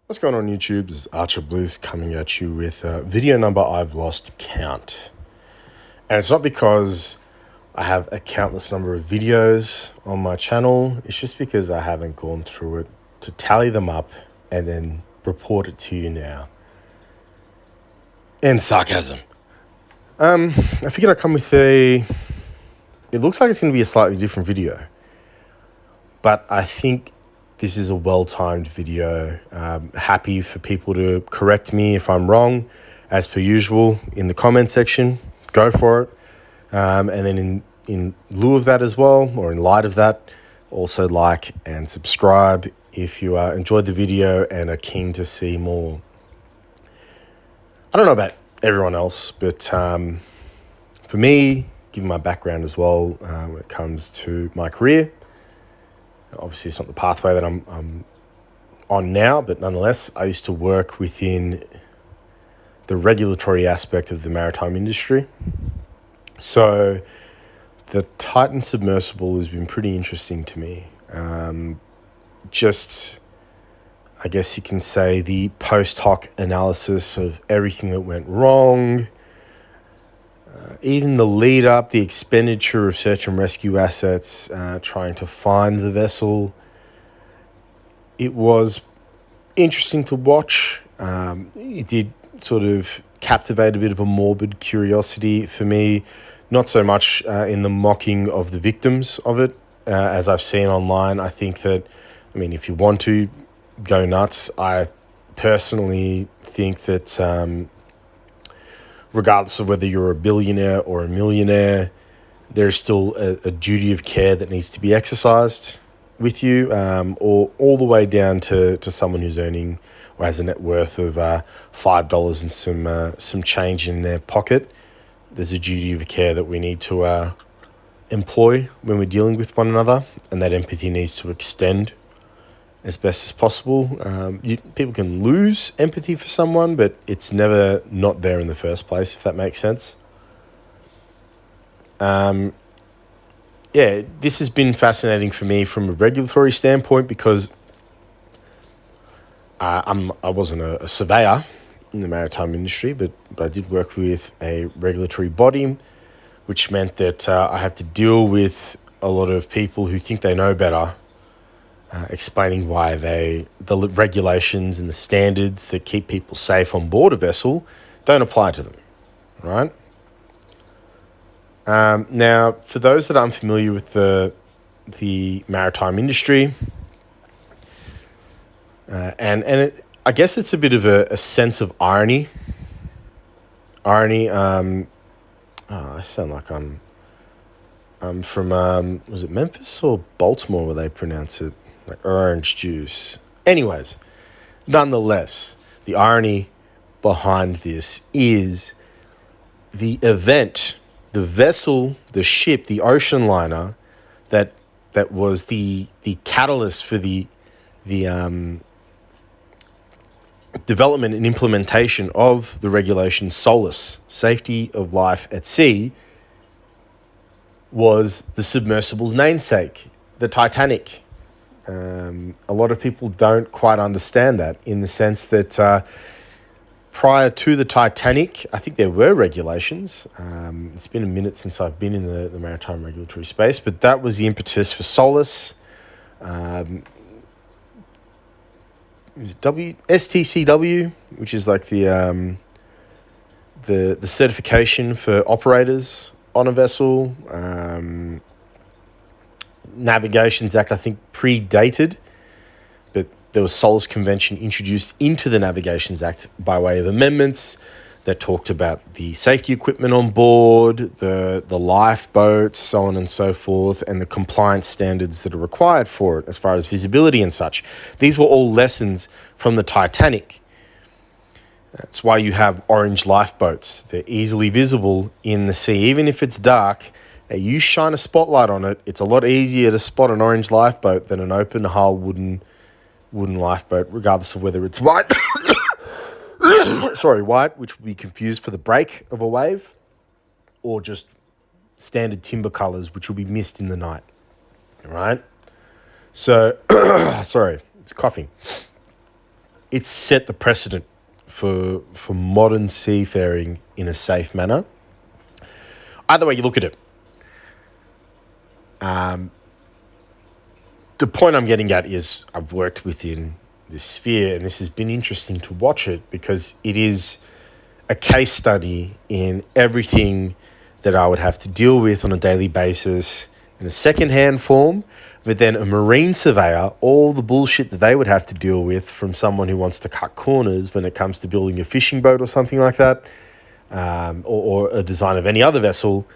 What's going on YouTube? This is Archer Blues coming at you with a video number I've lost count. And it's not because I have a countless number of videos on my channel. It's just because I haven't gone through it to tally them up and then report it to you now. And sarcasm. I figured I'd come with it looks like it's going to be a slightly different video. But I think this is a well-timed video. Happy for people to correct me if I'm wrong, as per usual, in the comment section. Go for it. And then in lieu of that as well, or in light of that, also like and subscribe if you enjoyed the video and are keen to see more. I don't know about everyone else, but for me, given my background as well, when it comes to my career, obviously it's not the pathway that I'm on now, but nonetheless, I used to work within the regulatory aspect of the maritime industry. So the Titan submersible has been pretty interesting to me. Just, I guess you can say, the post hoc analysis of everything that went wrong, even the lead up, the expenditure of search and rescue assets, trying to find the vessel. It was interesting to watch. It did sort of captivate a bit of a morbid curiosity for me, not so much in the mocking of the victims of it, as I've seen online. I think that, if you want to go nuts, I personally think that regardless of whether you're a billionaire or a millionaire, there's still a duty of care that needs to be exercised with you, or all the way down to someone who's earning or has a net worth of $5 and some change in their pocket. There's a duty of care that we need to employ when we're dealing with one another, and that empathy needs to extend as best as possible. People can lose empathy for someone, but it's never not there in the first place, if that makes sense. This has been fascinating for me from a regulatory standpoint because I wasn't a surveyor in the maritime industry, but I did work with a regulatory body, which meant that I had to deal with a lot of people who think they know better, explaining why the regulations and the standards that keep people safe on board a vessel don't apply to them, right? Now, for those that are unfamiliar with the maritime industry, I guess it's a bit of a sense of irony. I sound like I'm from, was it Memphis or Baltimore where they pronounce it like orange juice? Anyways, nonetheless, the irony behind this is the event, the vessel, the ship, the ocean liner that was the catalyst for the development and implementation of the regulation SOLAS, Safety of Life at Sea, was the submersible's namesake, the Titanic. A lot of people don't quite understand that, in the sense that prior to the Titanic, I think there were regulations. It's been a minute since I've been in the maritime regulatory space, but that was the impetus for SOLAS. STCW, which is like the certification for operators on a vessel. Navigations Act, I think, predated, but there was SOLAS Convention introduced into the Navigations Act by way of amendments that talked about the safety equipment on board, the lifeboats, so on and so forth, and the compliance standards that are required for it as far as visibility and such. These were all lessons from the Titanic. That's why you have orange lifeboats. They're easily visible in the sea. Even if it's dark, you shine a spotlight on it, it's a lot easier to spot an orange lifeboat than an open hull wooden lifeboat, regardless of whether it's white. White, which would be confused for the break of a wave, or just standard timber colors, which will be missed in the night. All right? So, sorry, it's coughing. it's set the precedent for modern seafaring in a safe manner. Either way you look at it, the point I'm getting at is I've worked within this sphere, and this has been interesting to watch it because it is a case study in everything that I would have to deal with on a daily basis in a secondhand form, but then a marine surveyor, all the bullshit that they would have to deal with from someone who wants to cut corners when it comes to building a fishing boat or something like that, or a design of any other vessel,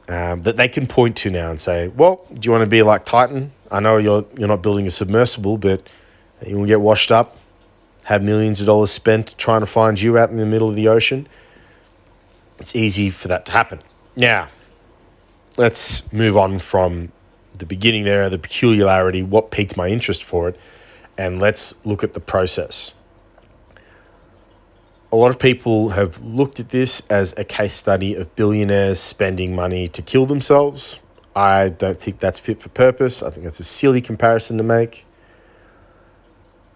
that they can point to now and say, well, do you want to be like Titan? I know you're not building a submersible, but you will get washed up, have millions of dollars spent trying to find you out in the middle of the ocean. It's easy for that to happen. Now, let's move on from the beginning there, the peculiarity, what piqued my interest for it, and let's look at the process. A lot of people have looked at this as a case study of billionaires spending money to kill themselves. I don't think that's fit for purpose. I think that's a silly comparison to make.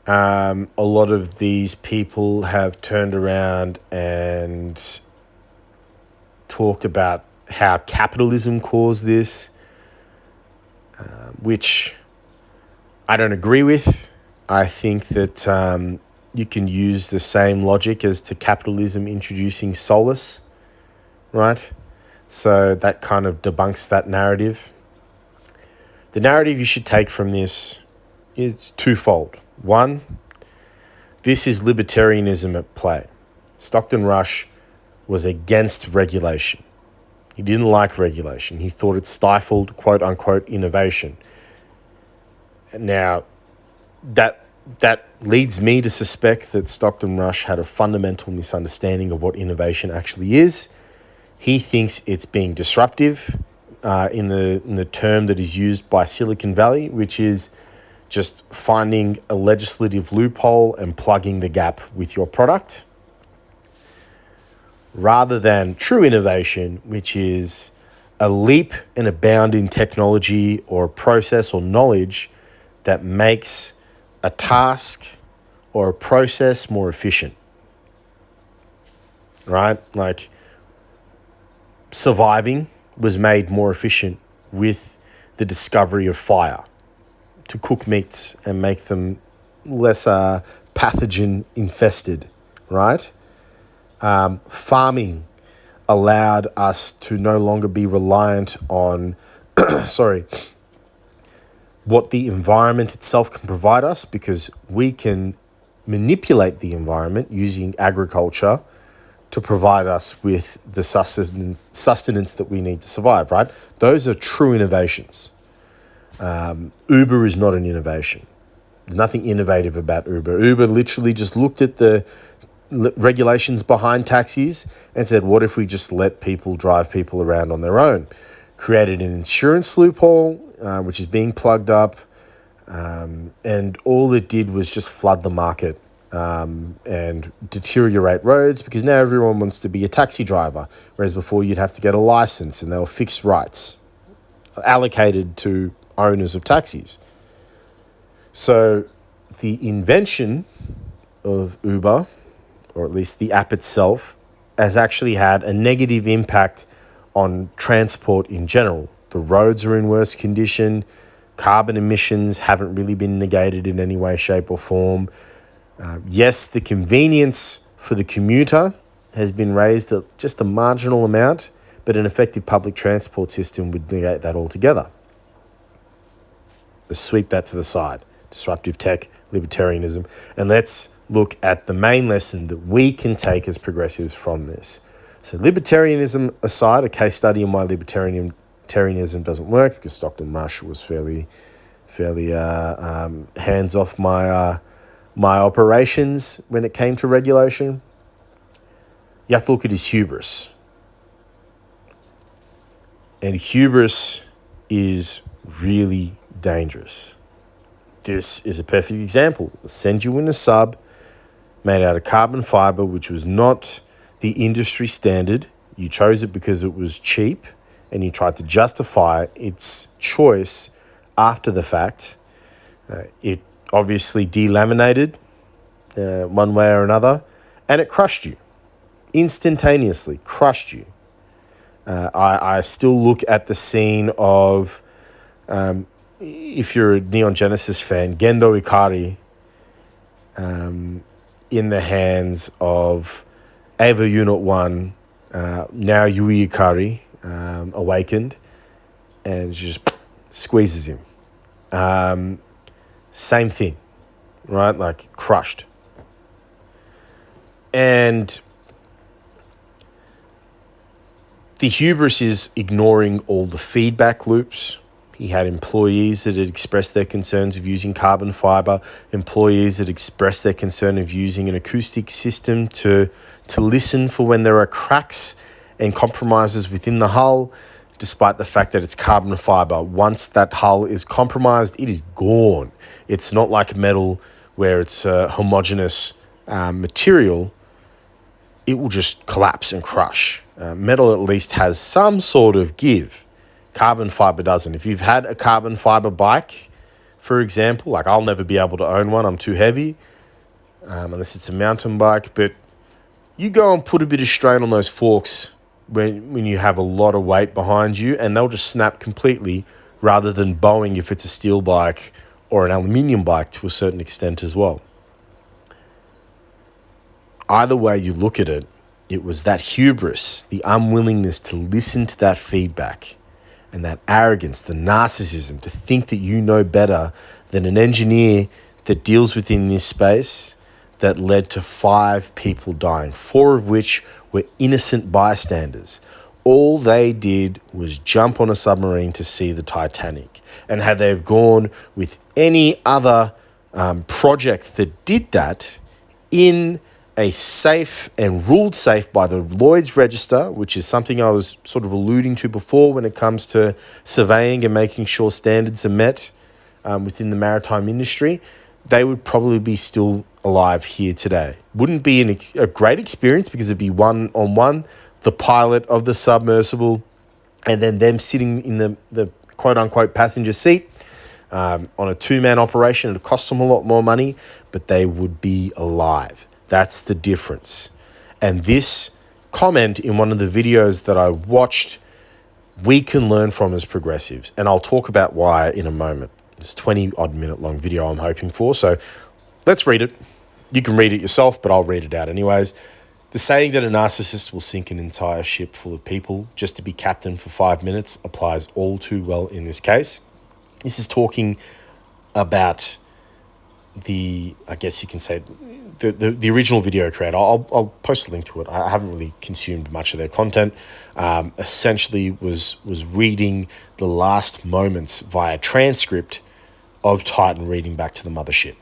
A lot of these people have turned around and talked about how capitalism caused this, which I don't agree with. I think that you can use the same logic as to capitalism introducing solace, right? So that kind of debunks that narrative. The narrative you should take from this is twofold. One, this is libertarianism at play. Stockton Rush was against regulation. He didn't like regulation. He thought it stifled, quote unquote, innovation. Now, that leads me to suspect that Stockton Rush had a fundamental misunderstanding of what innovation actually is. He thinks it's being disruptive in the term that is used by Silicon Valley, which is just finding a legislative loophole and plugging the gap with your product, rather than true innovation, which is a leap and a bound in technology or a process or knowledge that makes a task or a process more efficient, right? Like surviving was made more efficient with the discovery of fire to cook meats and make them less pathogen infested, right? Farming allowed us to no longer be reliant on, what the environment itself can provide us, because we can manipulate the environment using agriculture to provide us with the sustenance that we need to survive, right? Those are true innovations. Uber is not an innovation. There's nothing innovative about Uber. Uber literally just looked at the regulations behind taxis and said, what if we just let people drive people around on their own? Created an insurance loophole, which is being plugged up, and all it did was just flood the market and deteriorate roads, because now everyone wants to be a taxi driver, whereas before you'd have to get a license and they were fixed rights allocated to owners of taxis. So the invention of Uber, or at least the app itself, has actually had a negative impact on transport in general. The roads are in worse condition. Carbon emissions haven't really been negated in any way, shape or form. Yes, the convenience for the commuter has been raised at just a marginal amount, but an effective public transport system would negate that altogether. Let's sweep that to the side. Disruptive tech, libertarianism, and let's look at the main lesson that we can take as progressives from this. So libertarianism aside, a case study on why libertarianism doesn't work, because Stockton Rush was fairly hands off my operations when it came to regulation. You have to look at his hubris. And hubris is really dangerous. This is a perfect example. I'll send you in a sub made out of carbon fiber, which was not the industry standard. You chose it because it was cheap, and you tried to justify its choice after the fact. It obviously delaminated one way or another, and it crushed you. Instantaneously crushed you. I still look at the scene of, if you're a Neon Genesis fan, Gendo Ikari in the hands of Ava Unit 1, now Yui Ikari, awakened, and she just squeezes him. Same thing, right? Like, crushed. And the hubris is ignoring all the feedback loops. He had employees that had expressed their concerns of using carbon fiber, employees that expressed their concern of using an acoustic system to listen for when there are cracks and compromises within the hull, despite the fact that it's carbon fiber. Once that hull is compromised, it is gone. It's not like metal where it's a homogeneous material. It will just collapse and crush. Metal at least has some sort of give. Carbon fiber doesn't. If you've had a carbon fiber bike, for example, like I'll never be able to own one, I'm too heavy, unless it's a mountain bike, but you go and put a bit of strain on those forks when you have a lot of weight behind you, and they'll just snap completely, rather than bowing if it's a steel bike or an aluminium bike to a certain extent as well. Either way you look at it, it was that hubris, the unwillingness to listen to that feedback, and that arrogance, the narcissism, to think that you know better than an engineer that deals within this space, that led to 5 people dying, 4 of which were innocent bystanders. All they did was jump on a submarine to see the Titanic. And had they have gone with any other project that did that in a safe and ruled safe by the Lloyd's Register, which is something I was sort of alluding to before when it comes to surveying and making sure standards are met within the maritime industry, they would probably be still alive here today. Wouldn't be a great experience because it'd be one-on-one, the pilot of the submersible, and then them sitting in the quote-unquote passenger seat on a 2-man operation. It'd cost them a lot more money, but they would be alive. That's the difference. And this comment in one of the videos that I watched, we can learn from as progressives. And I'll talk about why in a moment. It's a 20-odd minute long video I'm hoping for. So let's read it. You can read it yourself, but I'll read it out anyways. The saying that a narcissist will sink an entire ship full of people just to be captain for 5 minutes applies all too well in this case. This is talking about I guess you can say, the original video creator. I'll post a link to it. I haven't really consumed much of their content. Essentially was reading the last moments via transcript of Titan reading back to the mothership.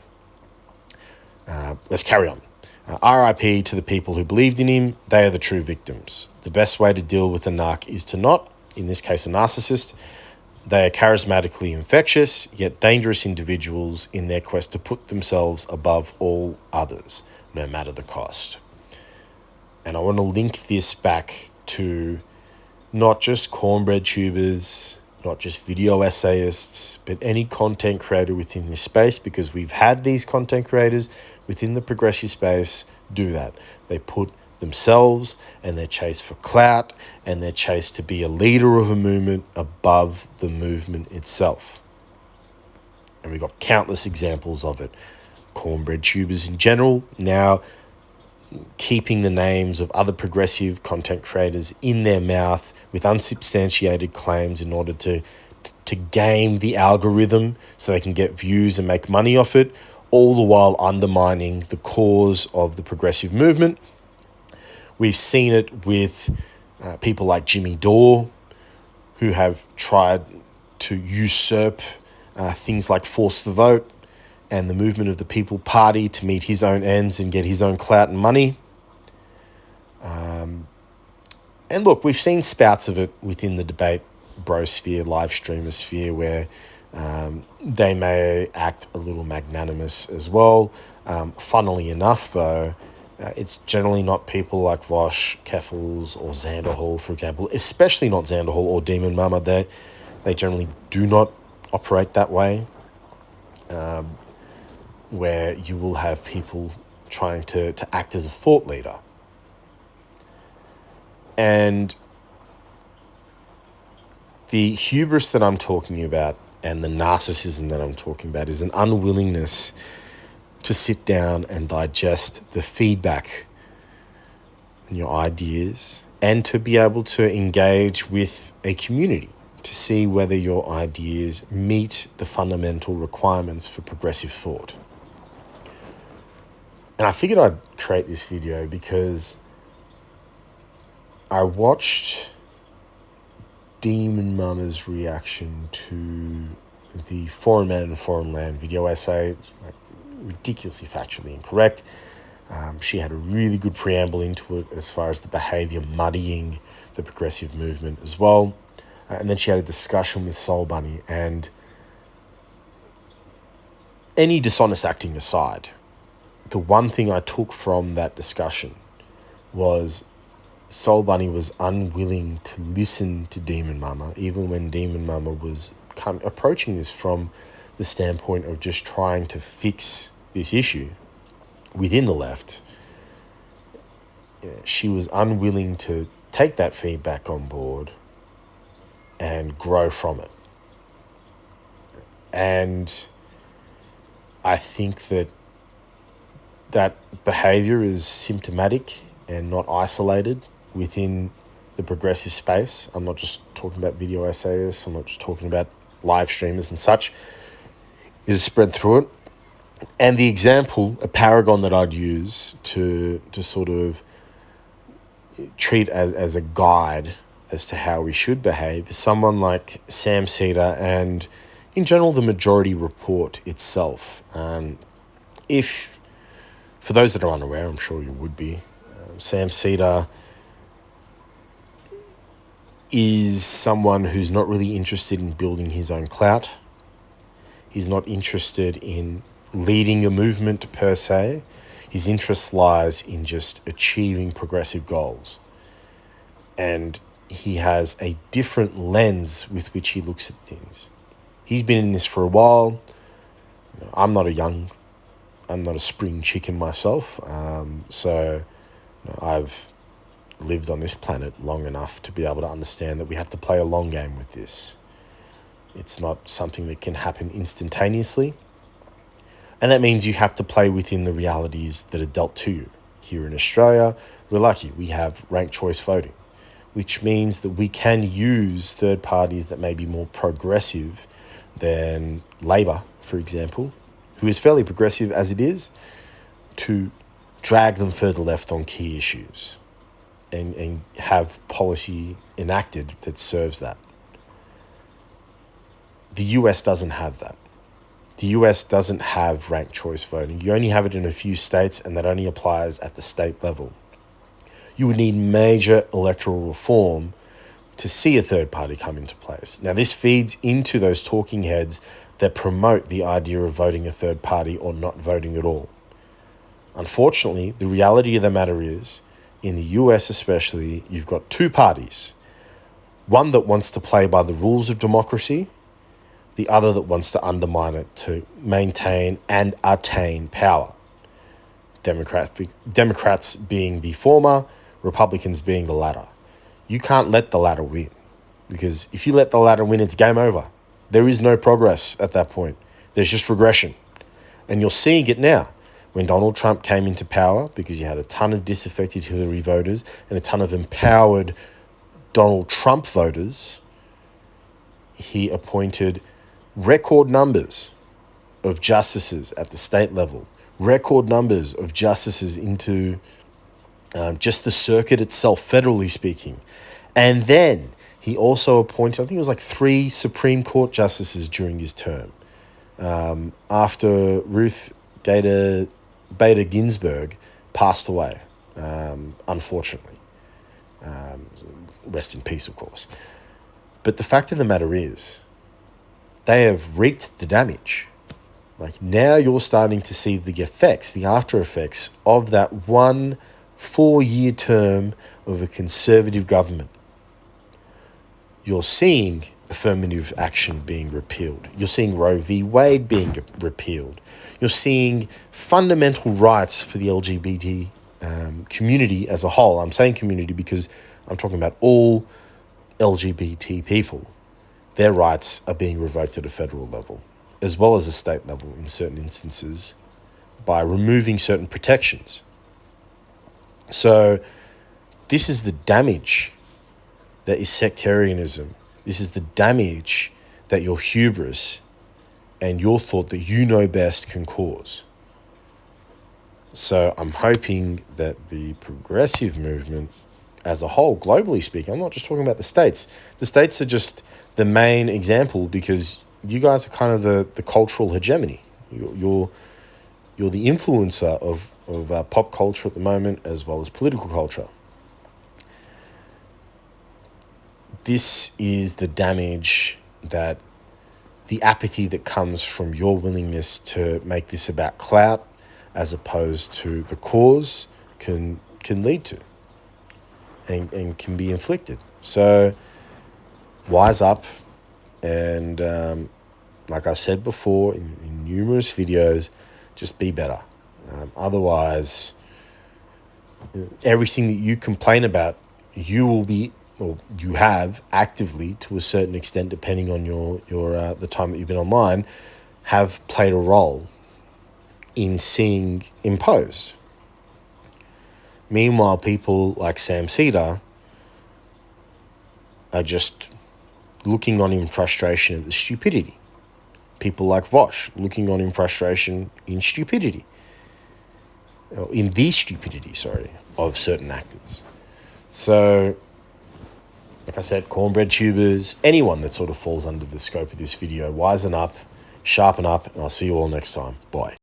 Let's carry on. RIP to the people who believed in him. They are the true victims. The best way to deal with a narc is to not, in this case, a narcissist. They are charismatically infectious, yet dangerous individuals in their quest to put themselves above all others, no matter the cost. And I want to link this back to not just cornbread tubers, not just video essayists, but any content creator within this space, because we've had these content creators within the progressive space do that. They put themselves and their chase for clout and their chase to be a leader of a movement above the movement itself. And we've got countless examples of it. Cornbread tubers in general now keeping the names of other progressive content creators in their mouth with unsubstantiated claims in order to game the algorithm so they can get views and make money off it, all the while undermining the cause of the progressive movement. We've seen it with people like Jimmy Dore, who have tried to usurp things like Force the Vote and the Movement of the People Party to meet his own ends and get his own clout and money. And look, we've seen spouts of it within the debate brosphere, live streamer sphere, where they may act a little magnanimous as well. Funnily enough, though, it's generally not people like Vosh, Keffels, or Xanderhall, for example, especially not Xanderhall or Demon Mama. They generally do not operate that way. where you will have people trying to act as a thought leader. And the hubris that I'm talking about and the narcissism that I'm talking about is an unwillingness to sit down and digest the feedback and your ideas, and to be able to engage with a community to see whether your ideas meet the fundamental requirements for progressive thought. And I figured I'd create this video because I watched Demon Mama's reaction to the Foreign Man and Foreign Land video essay. Like, ridiculously factually incorrect. She had a really good preamble into it as far as the behaviour muddying the progressive movement as well. And then she had a discussion with Soul Bunny, and any dishonest acting aside, the one thing I took from that discussion was Soul Bunny was unwilling to listen to Demon Mama, even when Demon Mama was approaching this from the standpoint of just trying to fix this issue within the left. She was unwilling to take that feedback on board and grow from it. And I think that behaviour is symptomatic and not isolated within the progressive space. I'm not just talking about video essayists, I'm not just talking about live streamers and such. It is spread through it. And the example, a paragon that I'd use to sort of treat as a guide as to how we should behave is someone like Sam Cedar and, in general, the Majority Report itself. If, for those that are unaware, I'm sure you would be, Sam Cedar is someone who's not really interested in building his own clout. He's not interested in leading a movement per se. His interest lies in just achieving progressive goals. And he has a different lens with which he looks at things. He's been in this for a while. I'm not a spring chicken myself. So I've lived on this planet long enough to be able to understand that we have to play a long game with this. It's not something that can happen instantaneously. And that means you have to play within the realities that are dealt to you. Here in Australia, we're lucky. We have ranked choice voting, which means that we can use third parties that may be more progressive than Labor, for example, who is fairly progressive as it is, to drag them further left on key issues and have policy enacted that serves that. The US doesn't have that. The US doesn't have ranked choice voting. You only have it in a few states, and that only applies at the state level. You would need major electoral reform to see a third party come into place. Now, this feeds into those talking heads that promote the idea of voting a third party or not voting at all. Unfortunately, the reality of the matter is, in the US especially, you've got two parties. One that wants to play by the rules of democracy, the other that wants to undermine it to maintain and attain power. Democrats being the former, Republicans being the latter. You can't let the latter win, because if you let the latter win, it's game over. There is no progress at that point. There's just regression. And you're seeing it now. When Donald Trump came into power, because you had a ton of disaffected Hillary voters and a ton of empowered Donald Trump voters, he appointed record numbers of justices at the state level, record numbers of justices into just the circuit itself, federally speaking. And then he also appointed, I think it was like 3 Supreme Court justices during his term. After Ruth Bader Ginsburg passed away, unfortunately. Rest in peace, of course. But the fact of the matter is, they have wreaked the damage. Like, now you're starting to see the effects, the after effects of that 1 4-year term of a conservative government. You're seeing affirmative action being repealed. You're seeing Roe v. Wade being repealed. You're seeing fundamental rights for the LGBT community as a whole. I'm saying community because I'm talking about all LGBT people. Their rights are being revoked at a federal level, as well as a state level in certain instances, by removing certain protections. So this is the damage that is sectarianism. This is the damage that your hubris and your thought that you know best can cause. So I'm hoping that the progressive movement as a whole, globally speaking, I'm not just talking about the States. The States are just the main example because you guys are kind of the cultural hegemony. You're the influencer of pop culture at the moment, as well as political culture. This is the damage that the apathy that comes from your willingness to make this about clout as opposed to the cause can lead to and can be inflicted. So wise up, and like I've said before in numerous videos, just be better. Otherwise, everything that you complain about, you will be, or you have actively, to a certain extent, depending on your the time that you've been online, have played a role in seeing imposed. Meanwhile, people like Sam Cedar are just looking on in frustration at the stupidity. People like Vosh looking on in frustration in stupidity. In the stupidity, of certain actors. So, like I said, cornbread tubers, anyone that sort of falls under the scope of this video, wisen up, sharpen up, and I'll see you all next time. Bye.